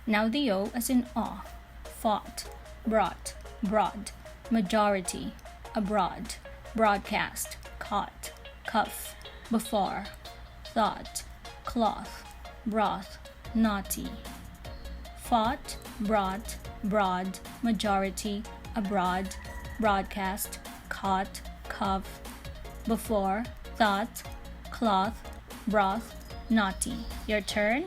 Now the O as in awe. Fought, brought, broad, majority, abroad, broadcast, caught, cuff, before, thought, cloth, broth, naughty. Fought, brought, broad, majority, abroad, broadcast, caught, cuff, before, thought, cloth, broth, naughty. Your turn.